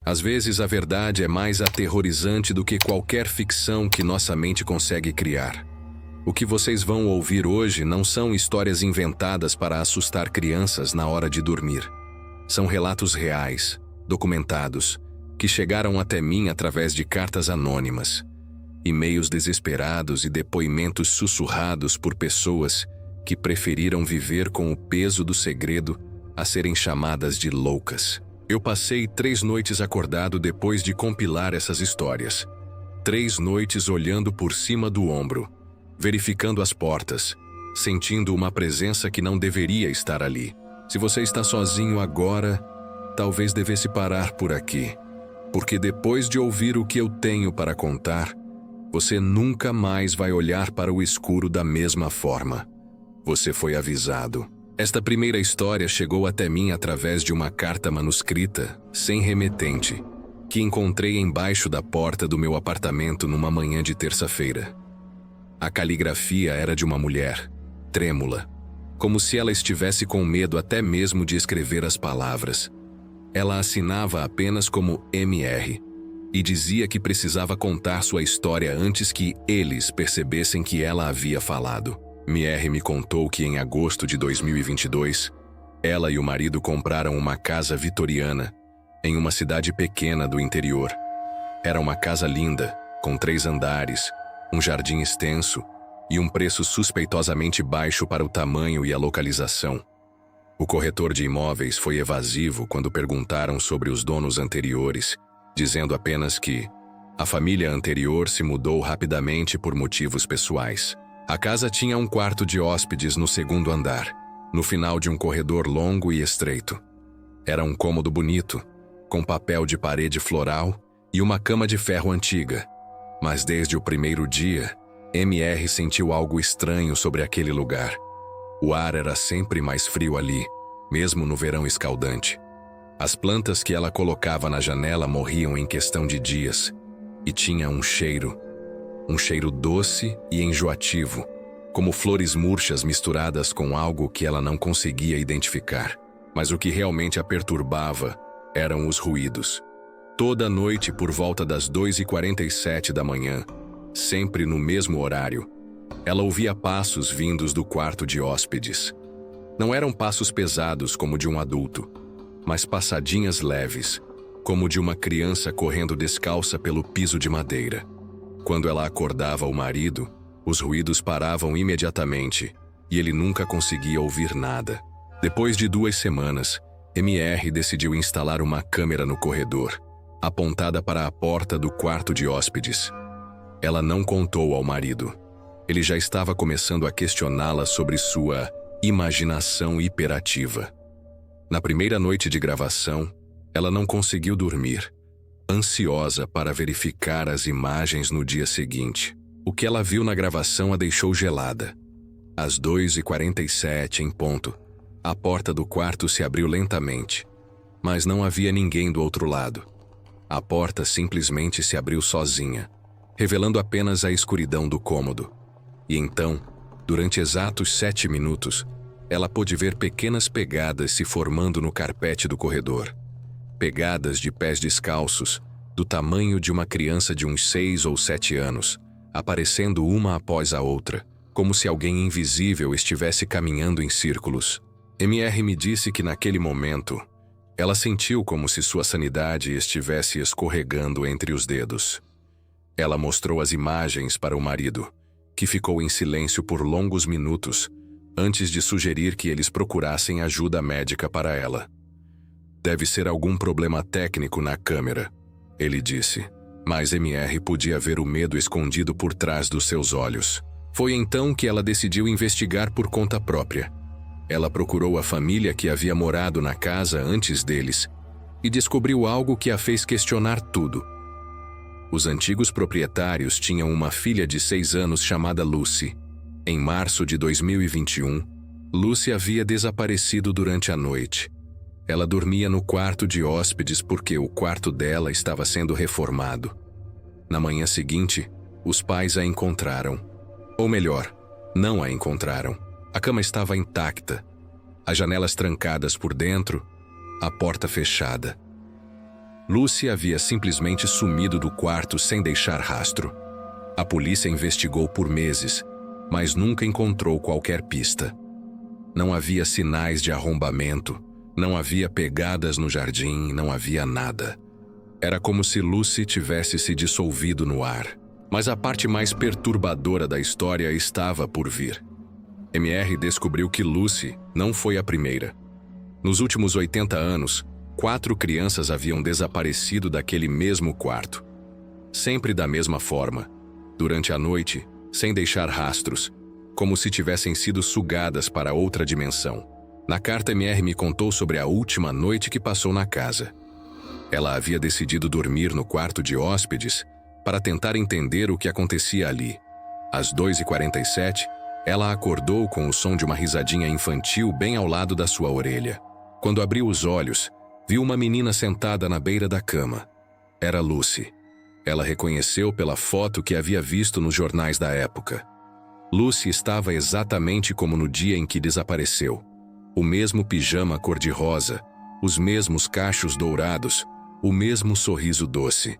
Às vezes, a verdade é mais aterrorizante do que qualquer ficção que nossa mente consegue criar. O que vocês vão ouvir hoje não são histórias inventadas para assustar crianças na hora de dormir. São relatos reais, documentados, que chegaram até mim através de cartas anônimas, e-mails desesperados e depoimentos sussurrados por pessoas que preferiram viver com o peso do segredo a serem chamadas de loucas. Eu passei 3 noites acordado depois de compilar essas histórias. 3 noites olhando por cima do ombro, verificando as portas, sentindo uma presença que não deveria estar ali. Se você está sozinho agora, talvez devesse parar por aqui, porque depois de ouvir o que eu tenho para contar, você nunca mais vai olhar para o escuro da mesma forma. Você foi avisado. Esta primeira história chegou até mim através de uma carta manuscrita, sem remetente, que encontrei embaixo da porta do meu apartamento numa manhã de terça-feira. A caligrafia era de uma mulher, trêmula, como se ela estivesse com medo até mesmo de escrever as palavras. Ela assinava apenas como MR e dizia que precisava contar sua história antes que eles percebessem que ela havia falado. MR me contou que em agosto de 2022, ela e o marido compraram uma casa vitoriana em uma cidade pequena do interior. Era uma casa linda, com 3 andares, um jardim extenso e um preço suspeitosamente baixo para o tamanho e a localização. O corretor de imóveis foi evasivo quando perguntaram sobre os donos anteriores, dizendo apenas que a família anterior se mudou rapidamente por motivos pessoais. A casa tinha um quarto de hóspedes no 2º andar, no final de um corredor longo e estreito. Era um cômodo bonito, com papel de parede floral e uma cama de ferro antiga. Mas desde o primeiro dia, MR sentiu algo estranho sobre aquele lugar. O ar era sempre mais frio ali, mesmo no verão escaldante. As plantas que ela colocava na janela morriam em questão de dias, e tinha um cheiro doce e enjoativo, como flores murchas misturadas com algo que ela não conseguia identificar. Mas o que realmente a perturbava eram os ruídos. Toda noite, por volta das 2h47 da manhã, sempre no mesmo horário, ela ouvia passos vindos do quarto de hóspedes. Não eram passos pesados como de um adulto, mas passadinhas leves, como de uma criança correndo descalça pelo piso de madeira. Quando ela acordava o marido, os ruídos paravam imediatamente e ele nunca conseguia ouvir nada. Depois de 2 semanas, MR decidiu instalar uma câmera no corredor, apontada para a porta do quarto de hóspedes. Ela não contou ao marido. Ele já estava começando a questioná-la sobre sua imaginação hiperativa. Na primeira noite de gravação, ela não conseguiu dormir, ansiosa para verificar as imagens no dia seguinte. O que ela viu na gravação a deixou gelada. Às 2h47 em ponto, a porta do quarto se abriu lentamente, mas não havia ninguém do outro lado. A porta simplesmente se abriu sozinha, revelando apenas a escuridão do cômodo. E então, durante exatos 7 minutos, ela pôde ver pequenas pegadas se formando no carpete do corredor. Pegadas de pés descalços, do tamanho de uma criança de uns 6 ou 7 anos, aparecendo uma após a outra, como se alguém invisível estivesse caminhando em círculos. MR me disse que naquele momento, ela sentiu como se sua sanidade estivesse escorregando entre os dedos. Ela mostrou as imagens para o marido, que ficou em silêncio por longos minutos, antes de sugerir que eles procurassem ajuda médica para ela. Deve ser algum problema técnico na câmera, ele disse, mas MR podia ver o medo escondido por trás dos seus olhos. Foi então que ela decidiu investigar por conta própria. Ela procurou a família que havia morado na casa antes deles e descobriu algo que a fez questionar tudo. Os antigos proprietários tinham uma filha de 6 anos chamada Lucy. Em março de 2021, Lucy havia desaparecido durante a noite. Ela dormia no quarto de hóspedes porque o quarto dela estava sendo reformado. Na manhã seguinte, os pais a encontraram. Ou melhor, não a encontraram. A cama estava intacta, as janelas trancadas por dentro, a porta fechada. Lucy havia simplesmente sumido do quarto sem deixar rastro. A polícia investigou por meses, mas nunca encontrou qualquer pista. Não havia sinais de arrombamento, não havia pegadas no jardim, não havia nada. Era como se Lucy tivesse se dissolvido no ar. Mas a parte mais perturbadora da história estava por vir. MR descobriu que Lucy não foi a primeira. Nos últimos 80 anos, 4 crianças haviam desaparecido daquele mesmo quarto. Sempre da mesma forma, durante a noite, sem deixar rastros, como se tivessem sido sugadas para outra dimensão. Na carta, MR me contou sobre a última noite que passou na casa. Ela havia decidido dormir no quarto de hóspedes para tentar entender o que acontecia ali. Às 2h47, ela acordou com o som de uma risadinha infantil bem ao lado da sua orelha. Quando abriu os olhos, viu uma menina sentada na beira da cama. Era Lucy. Ela reconheceu pela foto que havia visto nos jornais da época. Lucy estava exatamente como no dia em que desapareceu. O mesmo pijama cor-de-rosa, os mesmos cachos dourados, o mesmo sorriso doce.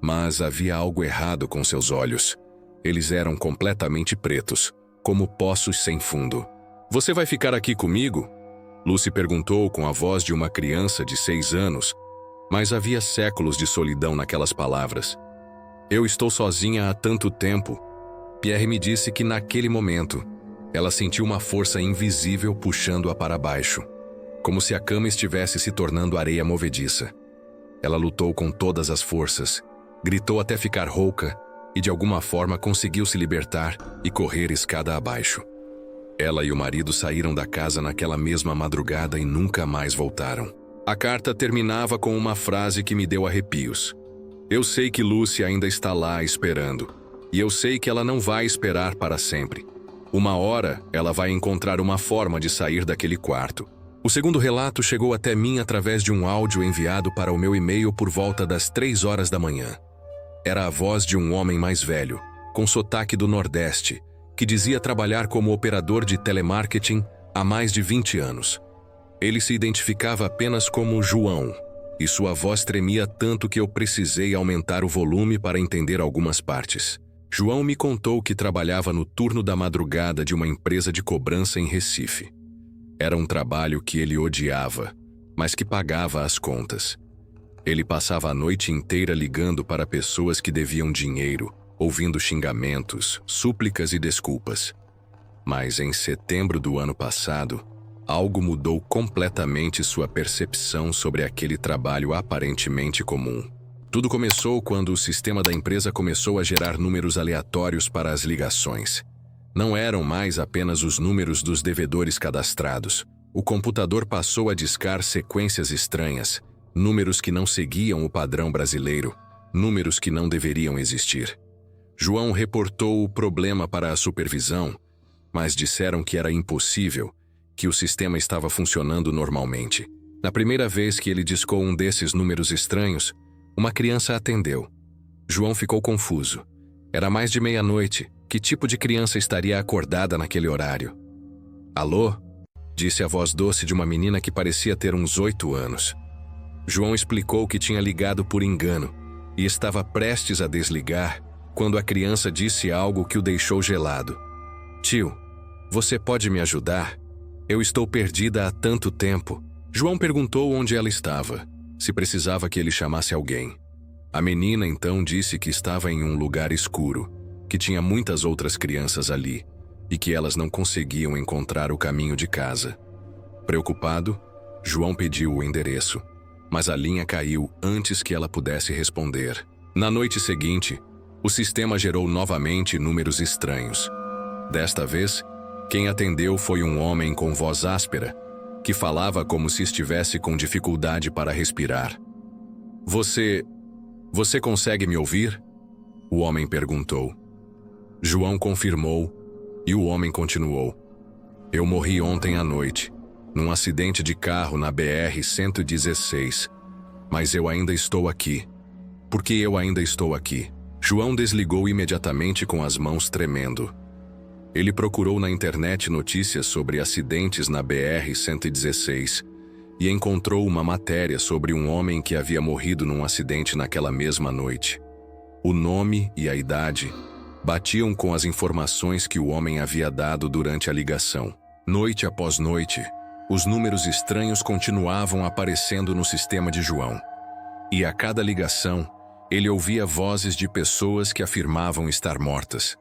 Mas havia algo errado com seus olhos. Eles eram completamente pretos, como poços sem fundo. "Você vai ficar aqui comigo?" Lucy perguntou com a voz de uma criança de 6 anos, mas havia séculos de solidão naquelas palavras. "Eu estou sozinha há tanto tempo." Pierre me disse que naquele momento, ela sentiu uma força invisível puxando-a para baixo, como se a cama estivesse se tornando areia movediça. Ela lutou com todas as forças, gritou até ficar rouca e de alguma forma conseguiu se libertar e correr escada abaixo. Ela e o marido saíram da casa naquela mesma madrugada e nunca mais voltaram. A carta terminava com uma frase que me deu arrepios. "Eu sei que Lucy ainda está lá esperando, e eu sei que ela não vai esperar para sempre. Uma hora, ela vai encontrar uma forma de sair daquele quarto." O segundo relato chegou até mim através de um áudio enviado para o meu e-mail por volta das 3 horas da manhã. Era a voz de um homem mais velho, com sotaque do Nordeste, que dizia trabalhar como operador de telemarketing há mais de 20 anos. Ele se identificava apenas como João, e sua voz tremia tanto que eu precisei aumentar o volume para entender algumas partes. João me contou que trabalhava no turno da madrugada de uma empresa de cobrança em Recife. Era um trabalho que ele odiava, mas que pagava as contas. Ele passava a noite inteira ligando para pessoas que deviam dinheiro, ouvindo xingamentos, súplicas e desculpas. Mas em setembro do ano passado, algo mudou completamente sua percepção sobre aquele trabalho aparentemente comum. Tudo começou quando o sistema da empresa começou a gerar números aleatórios para as ligações. Não eram mais apenas os números dos devedores cadastrados. O computador passou a discar sequências estranhas, números que não seguiam o padrão brasileiro, números que não deveriam existir. João reportou o problema para a supervisão, mas disseram que era impossível, que o sistema estava funcionando normalmente. Na primeira vez que ele discou um desses números estranhos, uma criança atendeu. João ficou confuso. Era mais de meia-noite. Que tipo de criança estaria acordada naquele horário? "Alô?", disse a voz doce de uma menina que parecia ter uns 8 anos. João explicou que tinha ligado por engano e estava prestes a desligar quando a criança disse algo que o deixou gelado. "Tio, você pode me ajudar? Eu estou perdida há tanto tempo." João perguntou onde ela estava, se precisava que ele chamasse alguém. A menina então disse que estava em um lugar escuro, que tinha muitas outras crianças ali e que elas não conseguiam encontrar o caminho de casa. Preocupado, João pediu o endereço, mas a linha caiu antes que ela pudesse responder. Na noite seguinte, o sistema gerou novamente números estranhos. Desta vez, quem atendeu foi um homem com voz áspera, que falava como se estivesse com dificuldade para respirar. Você consegue me ouvir?" O homem perguntou. João confirmou, e o homem continuou. "Eu morri ontem à noite, num acidente de carro na BR-116, mas eu ainda estou aqui. Porque eu ainda estou aqui." João desligou imediatamente com as mãos tremendo. Ele procurou na internet notícias sobre acidentes na BR-116 e encontrou uma matéria sobre um homem que havia morrido num acidente naquela mesma noite. O nome e a idade batiam com as informações que o homem havia dado durante a ligação. Noite após noite, os números estranhos continuavam aparecendo no sistema de João. E a cada ligação, ele ouvia vozes de pessoas que afirmavam estar mortas.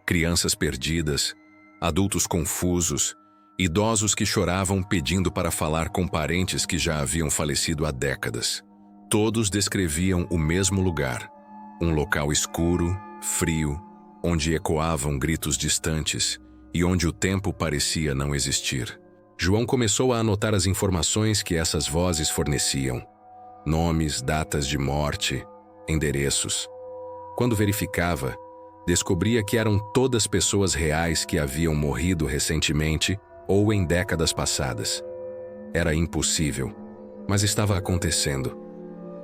Crianças perdidas, adultos confusos, idosos que choravam pedindo para falar com parentes que já haviam falecido há décadas. Todos descreviam o mesmo lugar, um local escuro, frio, onde ecoavam gritos distantes e onde o tempo parecia não existir. João começou a anotar as informações que essas vozes forneciam: nomes, datas de morte, endereços. Quando verificava, descobria que eram todas pessoas reais que haviam morrido recentemente ou em décadas passadas. Era impossível, mas estava acontecendo.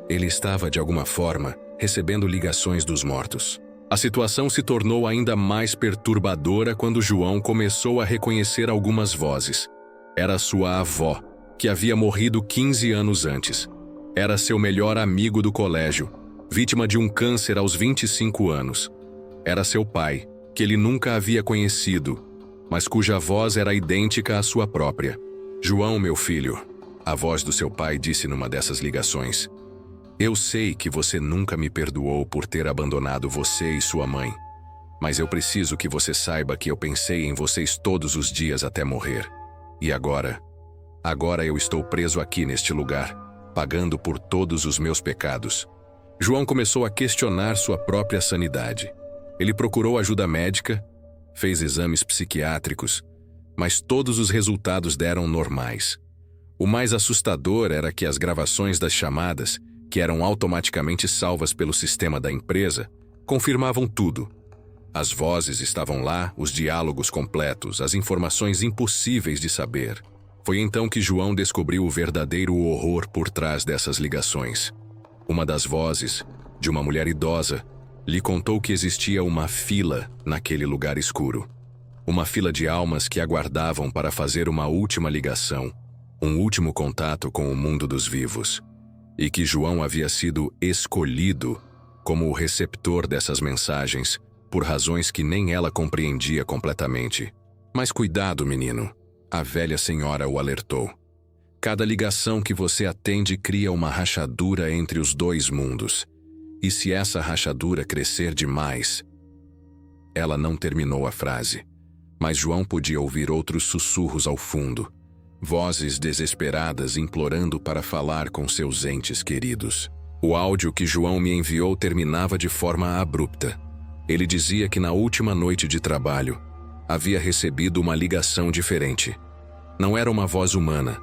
Ele estava, de alguma forma, recebendo ligações dos mortos. A situação se tornou ainda mais perturbadora quando João começou a reconhecer algumas vozes. Era sua avó, que havia morrido 15 anos antes. Era seu melhor amigo do colégio, vítima de um câncer aos 25 anos. Era seu pai, que ele nunca havia conhecido, mas cuja voz era idêntica à sua própria. João, meu filho, a voz do seu pai disse numa dessas ligações: eu sei que você nunca me perdoou por ter abandonado você e sua mãe, mas eu preciso que você saiba que eu pensei em vocês todos os dias até morrer. E agora eu estou preso aqui neste lugar, pagando por todos os meus pecados. João começou a questionar sua própria sanidade. Ele procurou ajuda médica, fez exames psiquiátricos, mas todos os resultados deram normais. O mais assustador era que as gravações das chamadas, que eram automaticamente salvas pelo sistema da empresa, confirmavam tudo. As vozes estavam lá, os diálogos completos, as informações impossíveis de saber. Foi então que João descobriu o verdadeiro horror por trás dessas ligações. Uma das vozes, de uma mulher idosa, lhe contou que existia uma fila naquele lugar escuro. Uma fila de almas que aguardavam para fazer uma última ligação, um último contato com o mundo dos vivos. E que João havia sido escolhido como o receptor dessas mensagens, por razões que nem ela compreendia completamente. Mas cuidado, menino, a velha senhora o alertou. Cada ligação que você atende cria uma rachadura entre os dois mundos. E se essa rachadura crescer demais... Ela não terminou a frase, mas João podia ouvir outros sussurros ao fundo. Vozes desesperadas implorando para falar com seus entes queridos. O áudio que João me enviou terminava de forma abrupta. Ele dizia que na última noite de trabalho, havia recebido uma ligação diferente. Não era uma voz humana,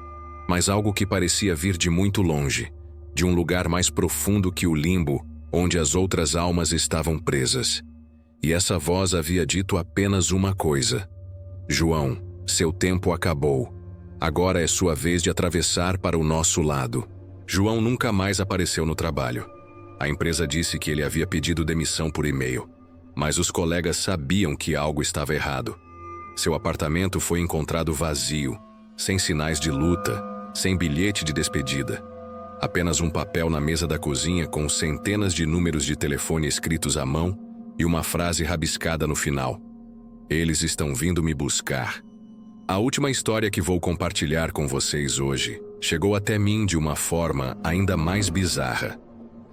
mas algo que parecia vir de muito longe, de um lugar mais profundo que o limbo, onde as outras almas estavam presas. E essa voz havia dito apenas uma coisa: João, seu tempo acabou. Agora é sua vez de atravessar para o nosso lado. João nunca mais apareceu no trabalho. A empresa disse que ele havia pedido demissão por e-mail, mas os colegas sabiam que algo estava errado. Seu apartamento foi encontrado vazio, sem sinais de luta, sem bilhete de despedida. Apenas um papel na mesa da cozinha com centenas de números de telefone escritos à mão e uma frase rabiscada no final: eles estão vindo me buscar. A última história que vou compartilhar com vocês hoje chegou até mim de uma forma ainda mais bizarra.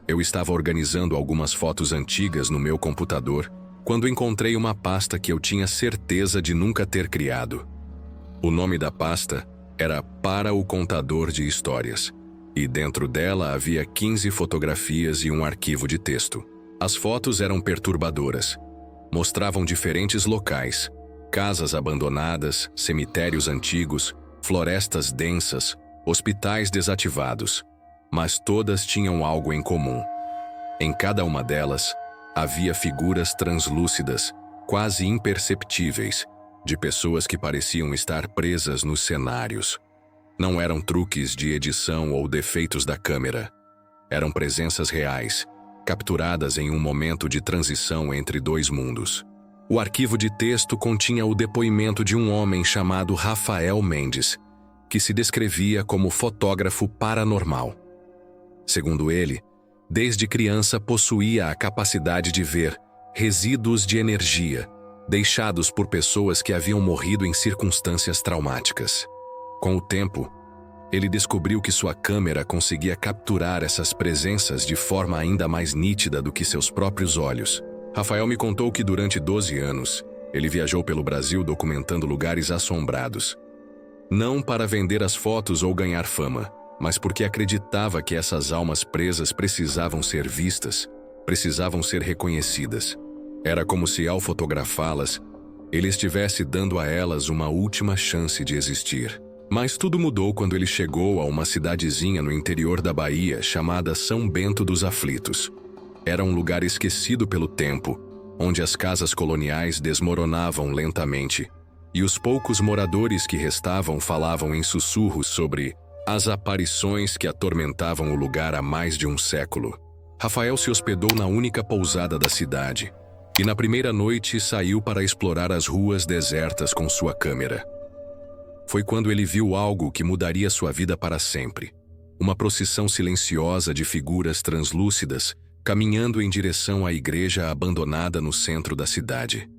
Eu estava organizando algumas fotos antigas no meu computador quando encontrei uma pasta que eu tinha certeza de nunca ter criado. O nome da pasta era Para o Contador de Histórias, e dentro dela havia 15 fotografias e um arquivo de texto. As fotos eram perturbadoras. Mostravam diferentes locais: casas abandonadas, cemitérios antigos, florestas densas, hospitais desativados. Mas todas tinham algo em comum. Em cada uma delas, havia figuras translúcidas, quase imperceptíveis, de pessoas que pareciam estar presas nos cenários. Não eram truques de edição ou defeitos da câmera. Eram presenças reais, capturadas em um momento de transição entre dois mundos. O arquivo de texto continha o depoimento de um homem chamado Rafael Mendes, que se descrevia como fotógrafo paranormal. Segundo ele, desde criança possuía a capacidade de ver resíduos de energia deixados por pessoas que haviam morrido em circunstâncias traumáticas. Com o tempo, ele descobriu que sua câmera conseguia capturar essas presenças de forma ainda mais nítida do que seus próprios olhos. Rafael me contou que durante 12 anos, ele viajou pelo Brasil documentando lugares assombrados. Não para vender as fotos ou ganhar fama, mas porque acreditava que essas almas presas precisavam ser vistas, precisavam ser reconhecidas. Era como se, ao fotografá-las, ele estivesse dando a elas uma última chance de existir. Mas tudo mudou quando ele chegou a uma cidadezinha no interior da Bahia chamada São Bento dos Aflitos. Era um lugar esquecido pelo tempo, onde as casas coloniais desmoronavam lentamente, e os poucos moradores que restavam falavam em sussurros sobre as aparições que atormentavam o lugar há mais de um século. Rafael se hospedou na única pousada da cidade, e na primeira noite saiu para explorar as ruas desertas com sua câmera. Foi quando ele viu algo que mudaria sua vida para sempre. Uma procissão silenciosa de figuras translúcidas caminhando em direção à igreja abandonada no centro da cidade.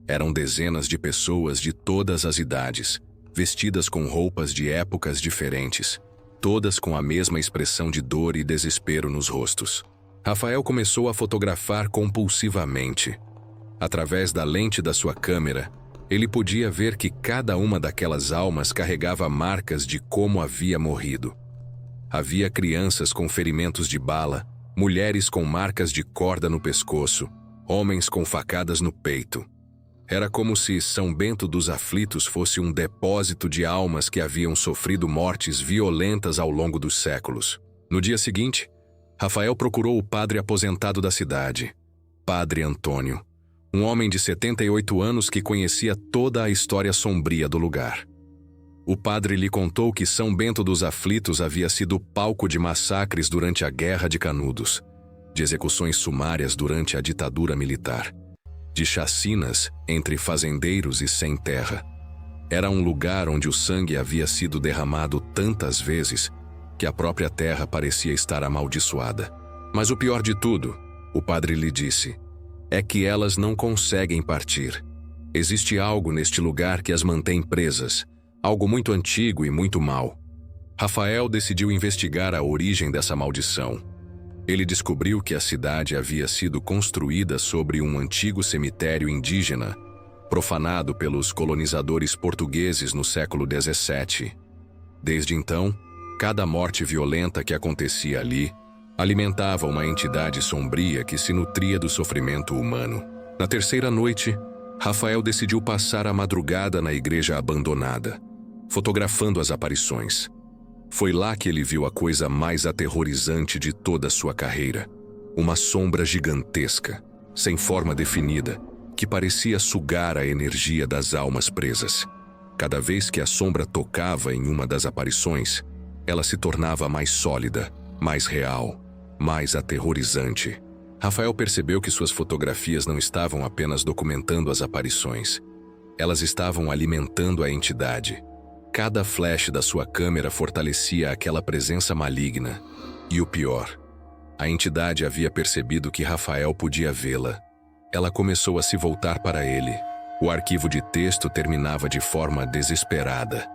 Eram dezenas de pessoas de todas as idades, vestidas com roupas de épocas diferentes, todas com a mesma expressão de dor e desespero nos rostos. Rafael começou a fotografar compulsivamente. Através da lente da sua câmera, ele podia ver que cada uma daquelas almas carregava marcas de como havia morrido. Havia crianças com ferimentos de bala, mulheres com marcas de corda no pescoço, homens com facadas no peito. Era como se São Bento dos Aflitos fosse um depósito de almas que haviam sofrido mortes violentas ao longo dos séculos. No dia seguinte, Rafael procurou o padre aposentado da cidade, Padre Antônio, um homem de 78 anos que conhecia toda a história sombria do lugar. O padre lhe contou que São Bento dos Aflitos havia sido palco de massacres durante a Guerra de Canudos, de execuções sumárias durante a ditadura militar, de chacinas entre fazendeiros e sem terra. Era um lugar onde o sangue havia sido derramado tantas vezes que a própria terra parecia estar amaldiçoada. Mas o pior de tudo, o padre lhe disse, é que elas não conseguem partir. Existe algo neste lugar que as mantém presas, algo muito antigo e muito mau. Rafael decidiu investigar a origem dessa maldição. Ele descobriu que a cidade havia sido construída sobre um antigo cemitério indígena, profanado pelos colonizadores portugueses no século XVII. Desde então, cada morte violenta que acontecia ali alimentava uma entidade sombria que se nutria do sofrimento humano. Na terceira noite, Rafael decidiu passar a madrugada na igreja abandonada, fotografando as aparições. Foi lá que ele viu a coisa mais aterrorizante de toda a sua carreira. Uma sombra gigantesca, sem forma definida, que parecia sugar a energia das almas presas. Cada vez que a sombra tocava em uma das aparições, ela se tornava mais sólida, mais real, mais aterrorizante. Rafael percebeu que suas fotografias não estavam apenas documentando as aparições. Elas estavam alimentando a entidade. Cada flash da sua câmera fortalecia aquela presença maligna. E o pior, a entidade havia percebido que Rafael podia vê-la. Ela começou a se voltar para ele. O arquivo de texto terminava de forma desesperada.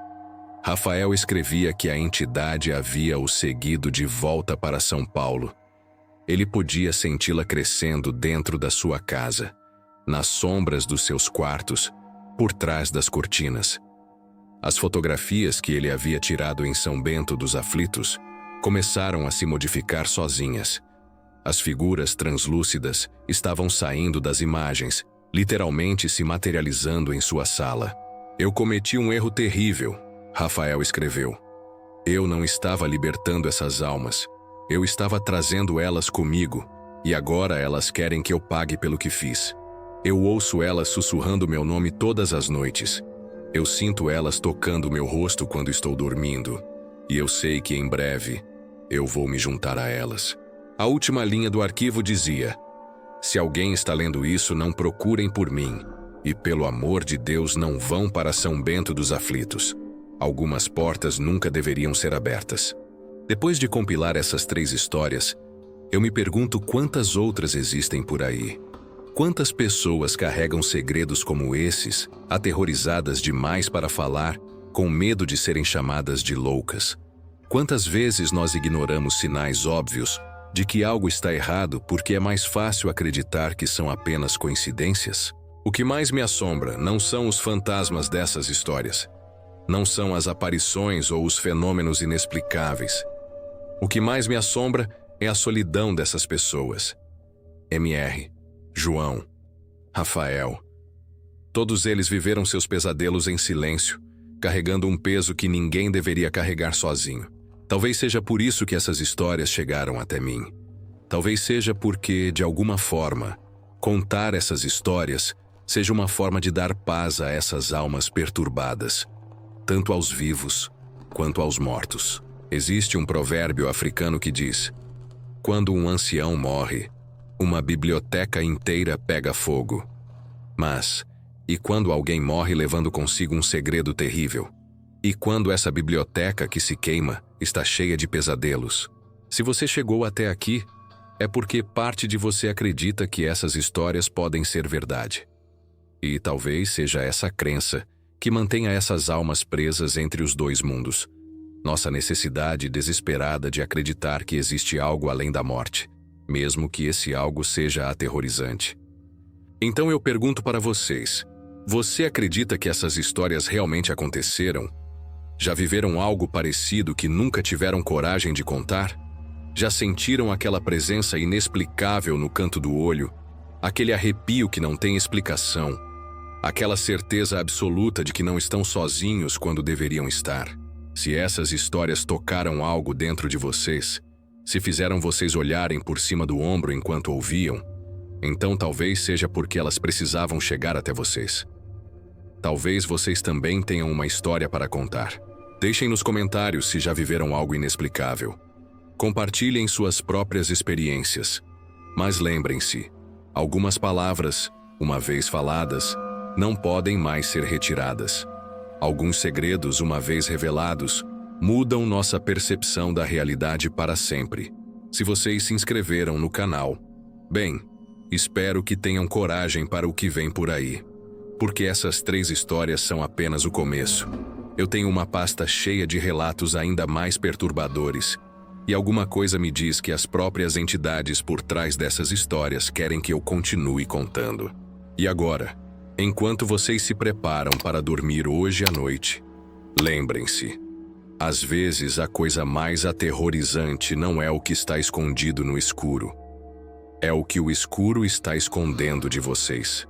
Rafael escrevia que a entidade havia o seguido de volta para São Paulo. Ele podia senti-la crescendo dentro da sua casa, nas sombras dos seus quartos, por trás das cortinas. As fotografias que ele havia tirado em São Bento dos Aflitos começaram a se modificar sozinhas. As figuras translúcidas estavam saindo das imagens, literalmente se materializando em sua sala. Eu cometi um erro terrível, Rafael escreveu. Eu não estava libertando essas almas. Eu estava trazendo elas comigo, e agora elas querem que eu pague pelo que fiz. Eu ouço elas sussurrando meu nome todas as noites. Eu sinto elas tocando meu rosto quando estou dormindo, e eu sei que em breve eu vou me juntar a elas. A última linha do arquivo dizia: se alguém está lendo isso, não procurem por mim, e pelo amor de Deus não vão para São Bento dos Aflitos. Algumas portas nunca deveriam ser abertas. Depois de compilar essas 3 histórias, eu me pergunto quantas outras existem por aí. Quantas pessoas carregam segredos como esses, aterrorizadas demais para falar, com medo de serem chamadas de loucas? Quantas vezes nós ignoramos sinais óbvios de que algo está errado porque é mais fácil acreditar que são apenas coincidências? O que mais me assombra não são os fantasmas dessas histórias. Não são as aparições ou os fenômenos inexplicáveis. O que mais me assombra é a solidão dessas pessoas. MR, João, Rafael. Todos eles viveram seus pesadelos em silêncio, carregando um peso que ninguém deveria carregar sozinho. Talvez seja por isso que essas histórias chegaram até mim. Talvez seja porque, de alguma forma, contar essas histórias seja uma forma de dar paz a essas almas perturbadas, tanto aos vivos quanto aos mortos. Existe um provérbio africano que diz: quando um ancião morre, uma biblioteca inteira pega fogo. Mas, e quando alguém morre levando consigo um segredo terrível? E quando essa biblioteca que se queima está cheia de pesadelos? Se você chegou até aqui, é porque parte de você acredita que essas histórias podem ser verdade. E talvez seja essa crença que mantenha essas almas presas entre os 2 mundos. Nossa necessidade desesperada de acreditar que existe algo além da morte, mesmo que esse algo seja aterrorizante. Então eu pergunto para vocês: você acredita que essas histórias realmente aconteceram? Já viveram algo parecido que nunca tiveram coragem de contar? Já sentiram aquela presença inexplicável no canto do olho? Aquele arrepio que não tem explicação? Aquela certeza absoluta de que não estão sozinhos quando deveriam estar? Se essas histórias tocaram algo dentro de vocês, se fizeram vocês olharem por cima do ombro enquanto ouviam, então talvez seja porque elas precisavam chegar até vocês. Talvez vocês também tenham uma história para contar. Deixem nos comentários se já viveram algo inexplicável. Compartilhem suas próprias experiências. Mas lembrem-se, algumas palavras, uma vez faladas, não podem mais ser retiradas. Alguns segredos, uma vez revelados, mudam nossa percepção da realidade para sempre. Se vocês se inscreveram no canal, bem, espero que tenham coragem para o que vem por aí. Porque essas 3 histórias são apenas o começo. Eu tenho uma pasta cheia de relatos ainda mais perturbadores, e alguma coisa me diz que as próprias entidades por trás dessas histórias querem que eu continue contando. E agora, enquanto vocês se preparam para dormir hoje à noite, lembrem-se, às vezes a coisa mais aterrorizante não é o que está escondido no escuro. É o que o escuro está escondendo de vocês.